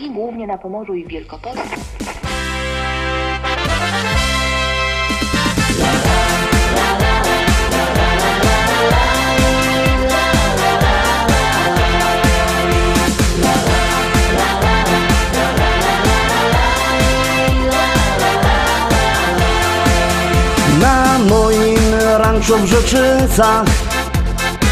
i głównie na Pomorzu i w Wielkopolsce. Na moim ranczu w Rzeczycach,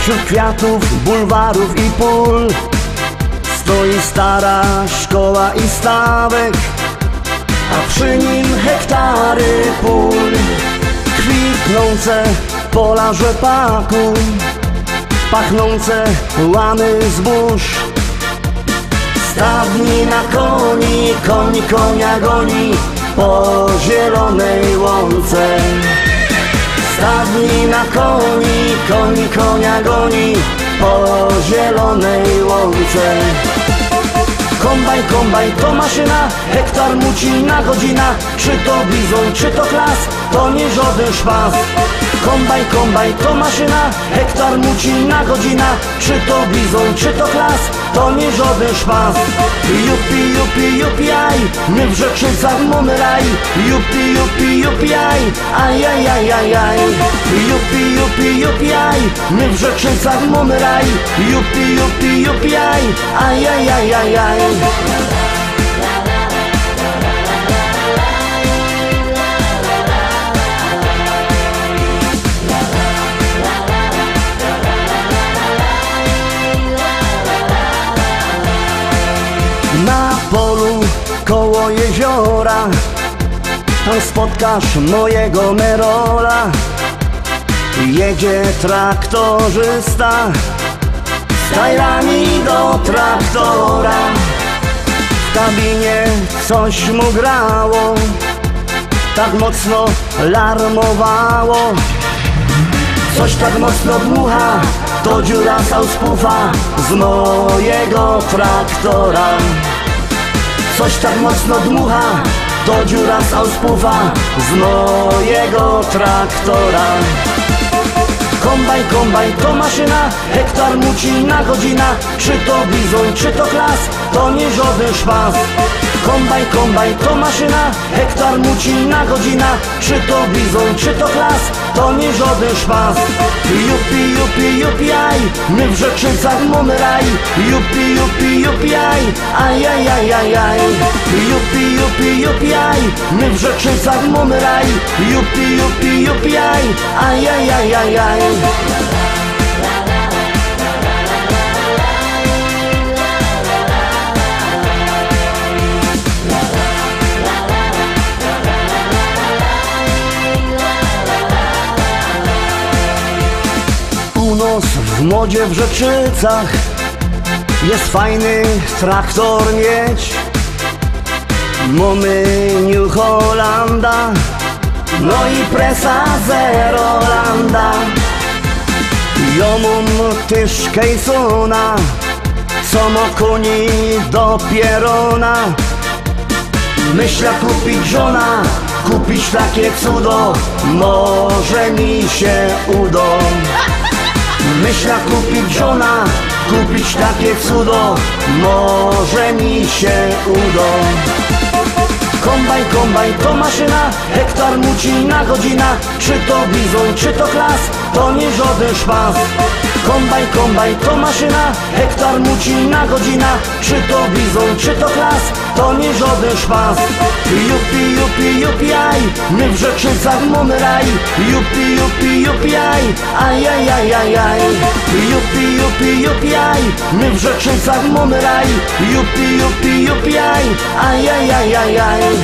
wśród kwiatów, bulwarów i pól, stoi stara szkoła i stawek, a przy nim hektary pól. Kwitnące pola rzepaku, pachnące łany zbóż. Stadnina koni, koń konia goni po zielonej łące. Stadnina koni, koń konia goni po zielonej łące. Kombajn, kombajn to maszyna, hektar mucina godzina. Czy to bizon, czy to klas, to nie żaden szpas. Kombajn, kombajn to maszyna, hektar mucina godzina. Czy to bizon, czy to klas, to nie żaden szpas. Jupi, jupi, jupi, aj, my w Rzeczycach mamy raj. Jupi, jupi, jupi, aj, aj, aj, aj, aj, aj. Jupi, jupi, jupi, aj, my w Rzeczycach mamy raj. Jupi, jupi, jupi, aj, aj, aj, aj, aj, aj. Na polu koło jeziora, tam spotkasz mojego Merola. Jedzie traktorzysta z tajrami do traktora. W kabinie coś mu grało, tak mocno larmowało. Coś tak mocno dmucha, to dziura sauspufa z mojego traktora. Coś tak mocno dmucha, to dziura sauspufa z mojego traktora. Kombajn, kombajn to maszyna, hektar mucina godzina. Czy to bizon, czy to klas, to nie żaden szpas. Kombajn, kombajn to maszyna, hektar mucina godzina. Czy to bizon, czy to klas, to nie żaden szpas. Jupi, jupi, jupi, aj, my w Rzeczycach mamy raj. Jupi, jupi, jupi, aj, aj, aj, aj, aj, aj. Jupi, jupi, jupi, aj, my w Rzeczycach mamy raj. Jupi, jupi, jupi, aj, aj, aj, aj, aj, aj. U nas w modzie w Rzeczycach jest fajny traktor mieć. Mamy New Hollanda, no i presa Zerolanda. Ja mam też Kejsona, co ma koni do pierona. Myślę kupić żona, kupić takie cudo, może mi się uda. Myślę kupić żona, kupić takie cudo, może mi się uda. Kombajn, kombajn to maszyna, hektar mucina godzina. Czy to bizon, czy to klas, to nie żaden szpas. Kombajn, kombajn to maszyna, hektar mucina godzina. Czy to bizon, czy to klas, to nie żaden szpas. Jupi, jupi, jupi, aj, my w Rzeczycach mamy raj. Jupi, jupi, jupi, aj, aj, aj, aj, aj, aj. Jupi, jupi, jupi, aj, my w Rzeczycach mamy raj. Jupi, jupi, jupi, aj, aj, aj, aj, aj, aj.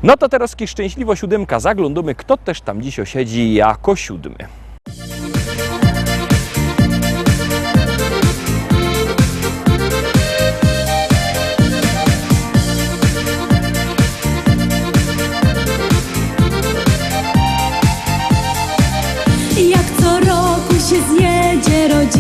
No to teraz szczęśliwo siódemka. Zaglądamy, kto też tam dziś osiedzi jako siódmy. Jak co roku się zjedzie rodzina.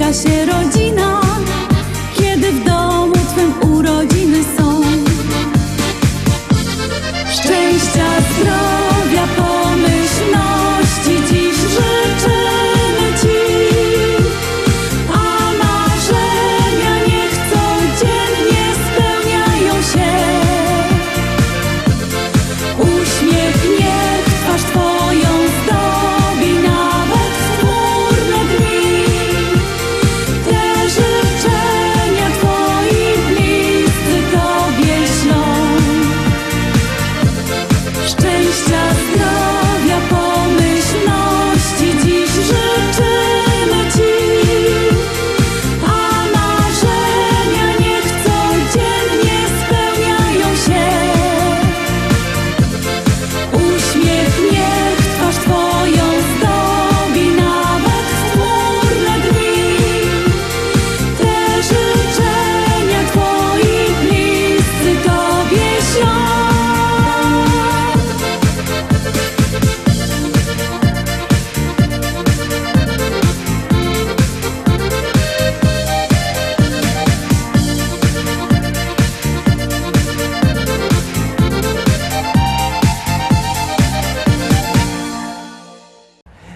spotyka się rodzina, kiedy w domu twym urodziny są. Szczęścia, zdrowia, pomyślności dziś życzymy ci, a marzenia niech codziennie spełniają się. Uśmiech niech twarz twoją zdobi nawet w chmurne dni. Te życzenia twoi bliscy tobie ślą. Szczęścia, zdrowia, pomyślności dziś życzymy ci, a marzenia niech codziennie spełniają się. Uśmiech niech twarz twoją zdobi nawet w chmurne dni. Te życzenia twoi bliscy tobie ślą.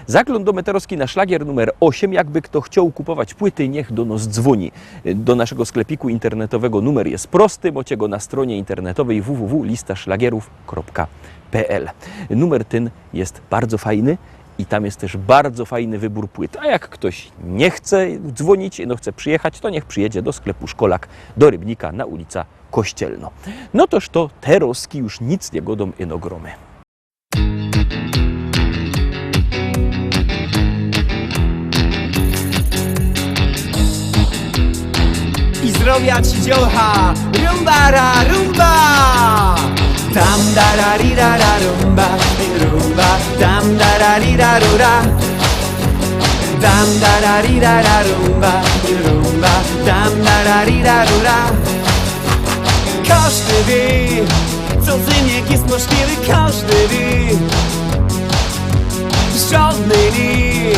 Zaglądometerowski na szlagier numer 8. Jakby kto chciał kupować płyty, niech do nas dzwoni. Do naszego sklepiku internetowego numer jest prosty. Macie go na stronie internetowej www.listaszlagierów.pl. Numer ten jest bardzo fajny i tam jest też bardzo fajny wybór płyt. A jak ktoś nie chce dzwonić, no chce przyjechać, to niech przyjedzie do sklepu Szkolak, do Rybnika na ulica Kościelno. No toż to teroski już nic nie godą enogromy. I zdrowia ci dziołcha, rumba ra rumba. Tam da ra ri ra ra rumba, rumba. Tam da ra ri ra rura. Tam da ra ri ra ra rumba, rumba. Tam da ra ri ra rura. Każdy wie, co zyniek jest możliwy, każdy wie. Żadny nie,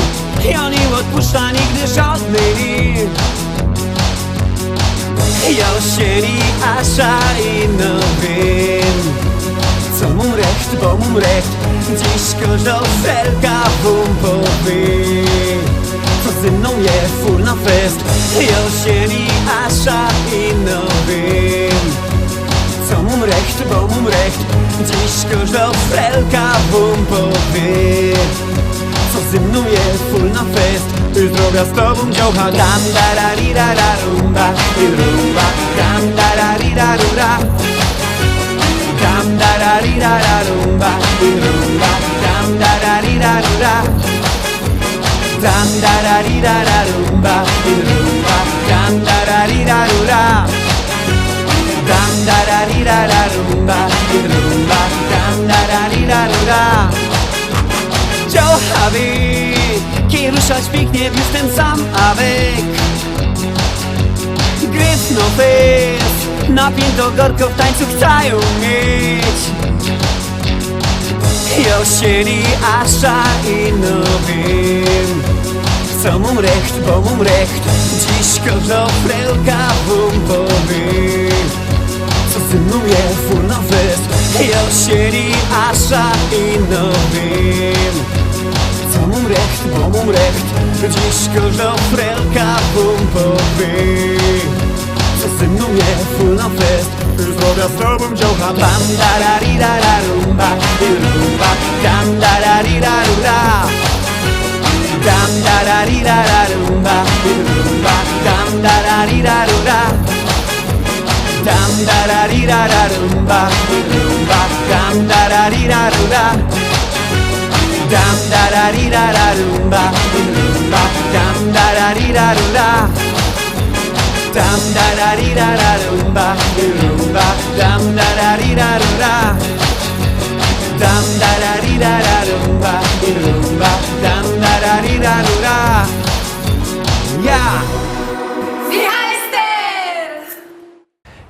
ja nie odpuszcza nigdy żadny nie. Josieni, Asza i no wiem, co mum recht, bo mum recht. Dziś kożo felka bum powie, co ze mną je full na fest. Josieni, Asza i no wiem, co mum recht, bo mum recht. Dziś kożo felka bum powie, co ze mną je full na fest. Zdrowia z tobą dziołcha. Tam da ra ri ra ra rumba i rumba. Tam da ra ri ra rura. Tam da ra ri ra ra rumba i rumba. Tam da ra ri ra rura. Tam da ra ri ra ra rumba i rumba. Tam da ra ri ra rura. Tam da ra ri ra ra rumba i rumba. Tam da ra ri ra rura. Dziołcha wi, kiedy ruszać pięknie, jestem sam, a wyk gryfno fest, napięto gorko w tańcu chcą mieć. Josieni, Asza i no wiem, co mum recht, bo mum recht. Dziś kożo frelka bum powie, co ze mną je full na fest. Josieni, Asza i no wiem, co mum recht, bo mum recht. Dziś kożo frelka bum powie, co ze mną je full na fest. Zdrowia z tobą dziołcha. Tam da ra ri ra ra rumba i rumba. Tam da ra ri ra rura. Tam da ra ri ra ra rumba i rumba. Tam da ra ri ra rura. Tam da ra ri ra ra rumba i rumba. Tam da ra ri ra rura. Tam da ra ri ra ra rumba i rumba. Tam da ra ri ra rura. Tam da ra ri ra ra rumba i rumba. Tam da ra ri ra rura. Tam da ra ri ra ra rumba i rumba. Tam da ra ri ra rura. Ja!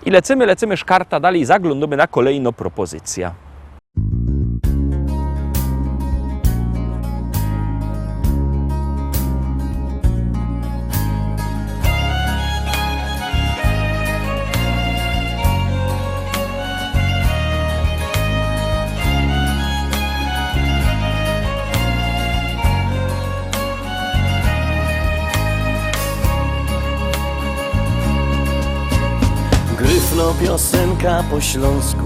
I lecimy szkarta dalej, zaglądamy na kolejną propozycję. Głośno piosenka po śląsku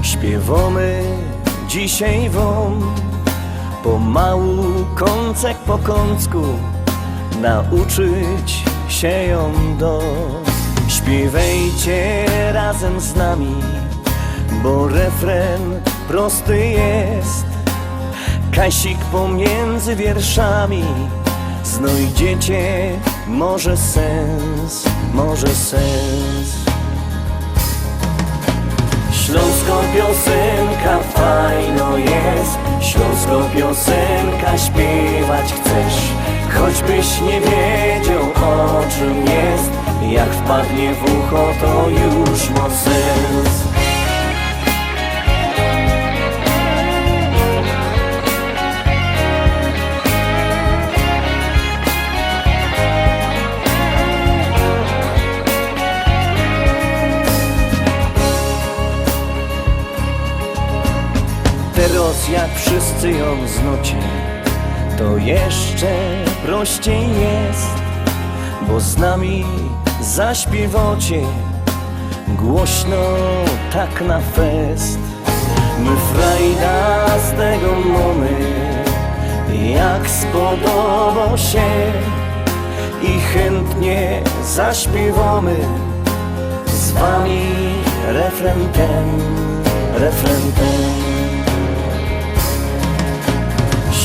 śpiewamy dzisiaj wam. Pomału, kącek po kącku nauczyć się ją do. Śpiewajcie razem z nami, bo refren prosty jest. Kasik pomiędzy wierszami znajdziecie może sens, może sens. Śląsko piosenka fajno jest, śląsko piosenka śpiewać chcesz. Choćbyś nie wiedział o czym jest, jak wpadnie w ucho to już ma sens. Teraz jak wszyscy ją znocie, to jeszcze prościej jest, bo z nami zaśpiewacie głośno tak na fest. My frajda z tego mamy, jak spodobał się, i chętnie zaśpiewamy z wami refren ten, refren ten.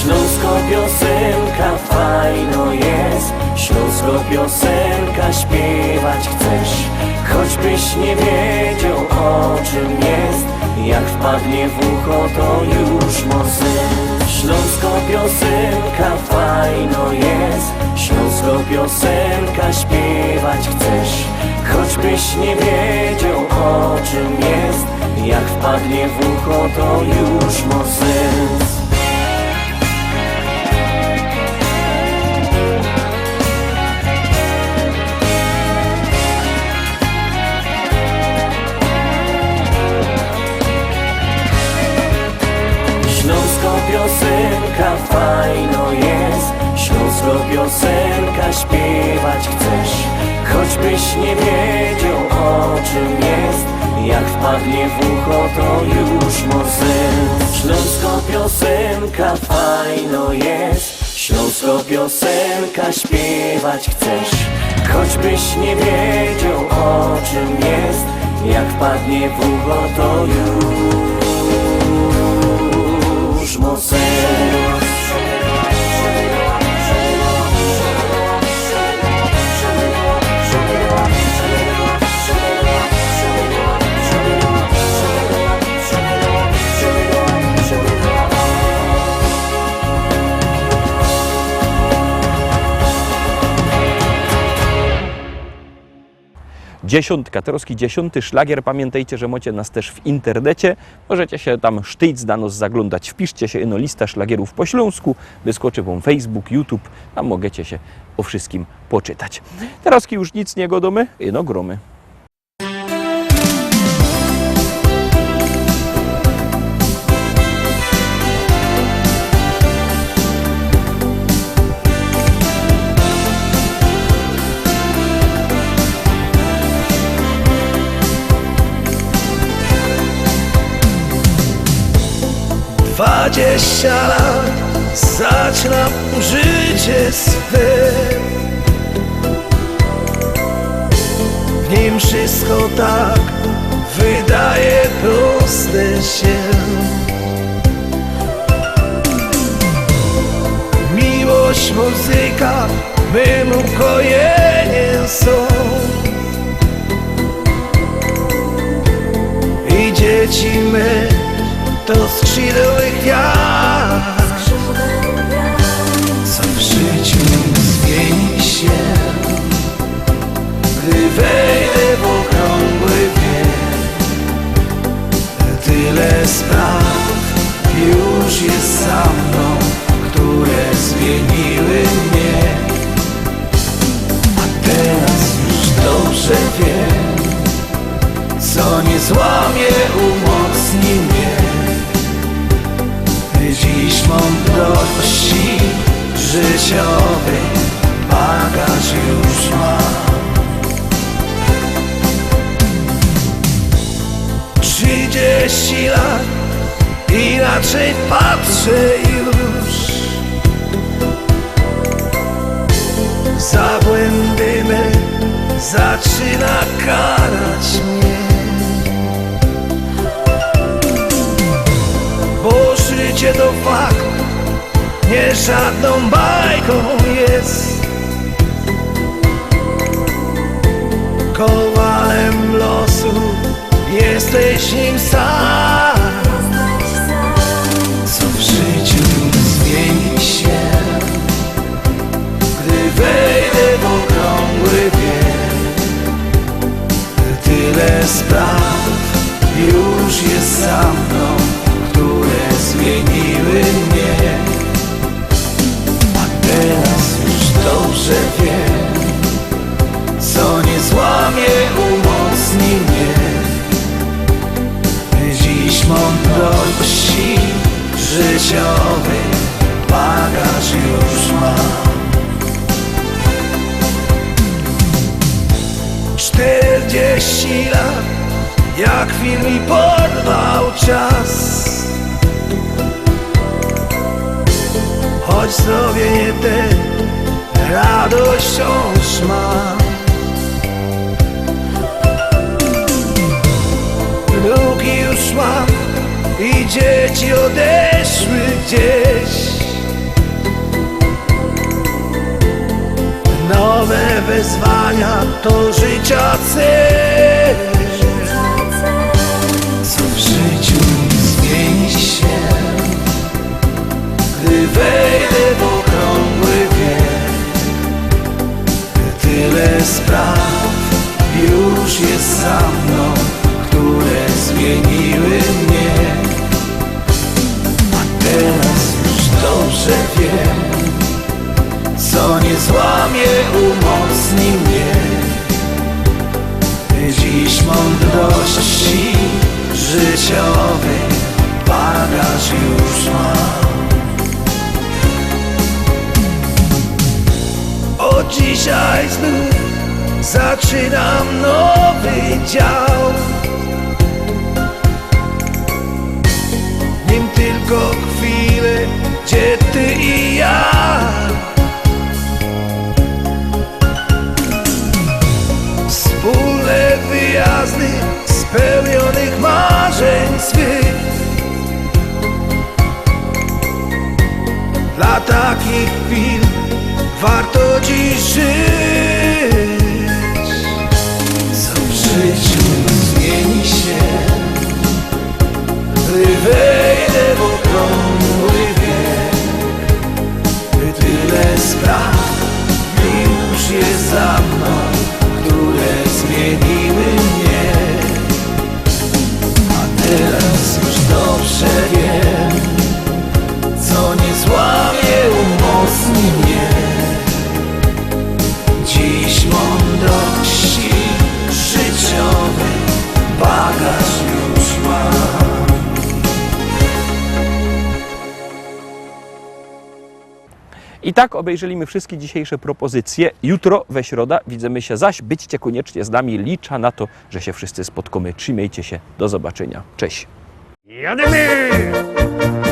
Śląsko piosenka fajno jest, śląsko piosenka śpiewać chcesz. Choćbyś nie wiedział o czym jest, jak wpadnie w ucho to już ma sens. Śląsko piosenka fajno jest, śląsko piosenka śpiewać chcesz. Choćbyś nie wiedział o czym jest, jak wpadnie w ucho to już ma sens. Śląsko piosenka fajno jest, śląsko piosenka śpiewać chcesz. Choćbyś nie wiedział o czym jest, jak wpadnie w ucho to już ma sens. Śląsko piosenka fajno jest, śląsko piosenka śpiewać chcesz. Choćbyś nie wiedział o czym jest, jak wpadnie w ucho to już ma sens. Dziesiątka, troski 10. szlagier. Pamiętajcie, że macie nas też w internecie. Możecie się tam sztyc da nos zaglądać. Wpiszcie się ino lista szlagierów po śląsku. Wyskoczy wam Facebook, YouTube. Tam możecie się o wszystkim poczytać. Teraz już nic nie godomy, ino gromy. Dwadzieścia lat zaczynam życie swe. W nim wszystko tak wydaje proste się. Miłość, muzyka, mym ukojeniem są. I dzieci my to skrzydły gwiazd, co w życiu zmieni się, gdy wejdę w okrągły wiek. Tyle spraw już jest za mną, które zmieniły mnie. A teraz już dobrze wiem, co nie złamie, umocni mnie. Dziś mądrości życiowej bagaż już mam. 40 lat, inaczej patrzę już. Za błędy me zaczyna karać mnie, bo życie to fakt, nie żadną bajką jest. Kowalem losu jesteś nim sam. Co w życiu zmieni się, gdy wejdę w okrągły wiek. Tyle spraw już jest za mną, które zmieniły mnie. A teraz już dobrze wiem, co nie złamie, umocni mnie. Dziś mądrości życiowej bagaż już mam. 40 lat, jak film mi porwał czas. Choć sobie nie ten, radość wciąż mam. Wnuki już mam i dzieci odeszły gdzieś. Nowe wyzwania to życia cel. Co w życiu zmieni się, gdy wejdę w okrągły wiek. Tyle spraw już jest za mną, które zmieniły mnie. A teraz już dobrze wiem, co nie złamie, umocni mnie. Dziś mądrości życiowej bagaż już mam. Od dzisiaj znów zaczynam nowy dział. Nim tylko chwilę, gdzie ty i ja. Wspólne wyjazdy spełnionych marzeń swych. Dla takich chwil warto dziś żyć. Co w życiu zmieni się, gdy wejdę w okrągły wiek. Tyle spraw już jest za mną, które zmieniły mnie. A teraz już dobrze wiem, co nie złamie, umocni mnie. Dziś mądrości życiowej bagaż już mam. I tak obejrzeliśmy wszystkie dzisiejsze propozycje. Jutro we środę widzimy się zaś. Byćcie koniecznie z nami. Liczę na to, że się wszyscy spotkamy. Trzymajcie się. Do zobaczenia. Cześć. Jademy!